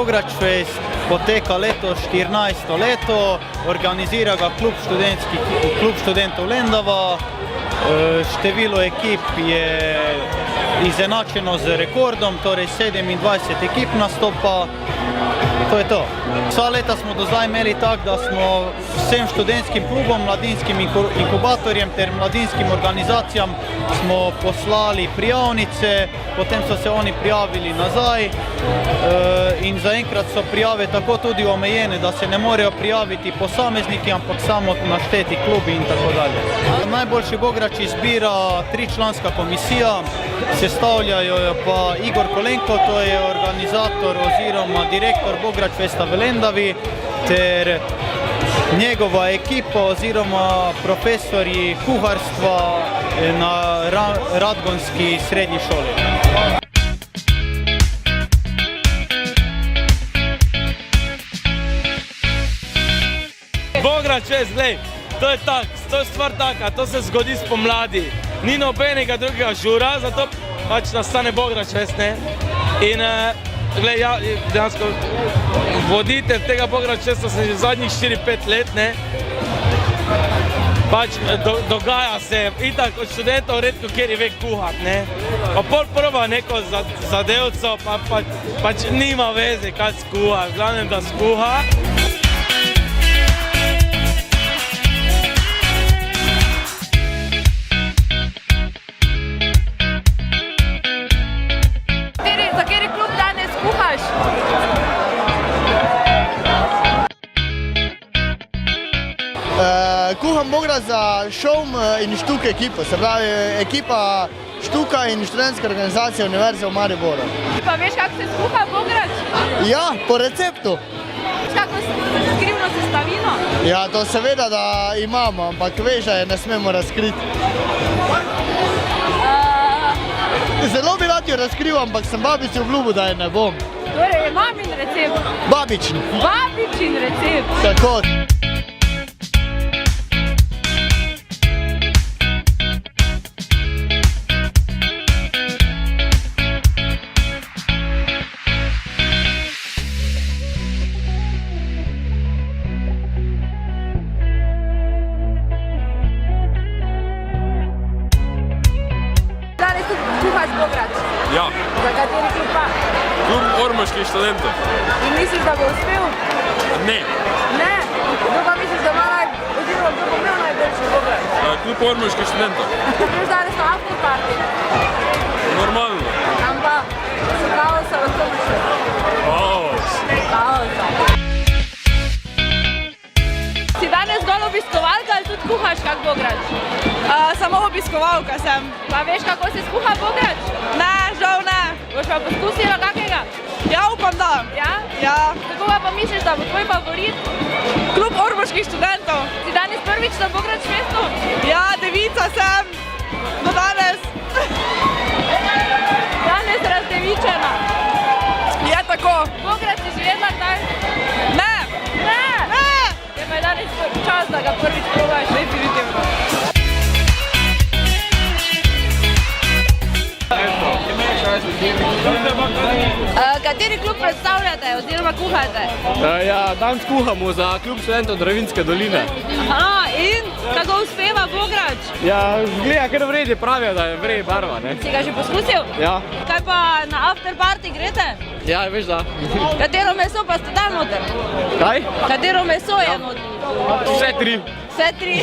Bograč Fest poteka letos 14. leto, organizira ga klub študentov Lendava. Število ekip je izenačeno z rekordom, torej 27 ekip nastopa. To je to. Vsa leta smo do zdaj imeli tako, da smo vsem študentskim klubom, mladinskim inkubatorjem ter mladinskim organizacijam smo poslali prijavnice, potem so se oni prijavili nazaj in zaenkrat so prijave tako tudi omejene, da se ne morejo prijaviti posamezniki, ampak samo našteti klubi in tako dalje. Najboljši Bograč izbira 3-članska komisija, sestavljajo jo pa Igor Kolenko, to je organizator oziroma direktor Bograč Festa v Lendavi, ter njegova ekipa oziroma profesorji kuharstva na Radgonski srednji šoli. Bograč Fest, glej, to je tak, to je stvar taka, to se zgodi spomladi. Ni nobenega drugega žura, zato pač nastane Bograč Fest, ne? In glej, ja, dejansko voditelj tega Bograč Festa sem že zadnjih 4-5 let, ne? Pač dogaja se, itak od študentov redko kjer ve kuhat, ne? Pa pol proba neko zadevco, pač nima veze kaj skuha, v glavnem da skuha. Kuham Bograč za Šovm in Štuk ekipo, se pravi ekipa Štuka in študentska organizacija Univerze v Mariboru. Pa veš, kako se skuha Bograč? Ja, po receptu. Veš, kako skrivno sestavino? Ja, to seveda, da imamo, ampak veš, da je ne smemo razkriti. Zelo bi rad jo razkril, ampak sem babici obljubil, da je ne bom. Torej je mamin recept? Babični. Babičin recept. Tako. Danes tu kuhaš Bograč? Ja. Za kateri klub pa? Klub ormoških študentov. In misliš, da bo uspel? Ne. Ne? Kdo pa misliš, da ima oziroma kdo bo imel najboljši Bograč? Klub ormoških študentov. Greš danes na after party? Normalno. Tam pa so kaosa lahko prišli. Kaosa. Si danes zgolj obiskovalka ali tudi kuhaš kak Bograč? Samo obiskovalka sem. Pa veš, kako se skuha Bograč? Ne, žal ne. Boš pa poskusila kakega? Ja, upam da. Ja? Ja. Kako pa misliš, da bo tvoj favorit? Klub ormoških študentov. Si danes prvič na Bograč Festu? Ja, devica sem. Do danes. Danes razdevičena. Je tako. Bograč si že jedla kdaj? Ne. Ne! Ne. Je pa je danes čas, da ga prvič probaš. Definitivno. Kateri klub predstavljate oziroma kuhate? Ja, danes kuhamo za klub študentov Dravinjske doline. Aha, in kako uspeva Bograč? Ja, gleda kar v redu, pravijo, da je v redu barva, ne? Si ga že poskusil? Ja. Kaj pa na after party greste? Ja, veš da. Katero meso pa ste tam noter? Kaj? Katero meso je noter? Vse tri. Vse tri.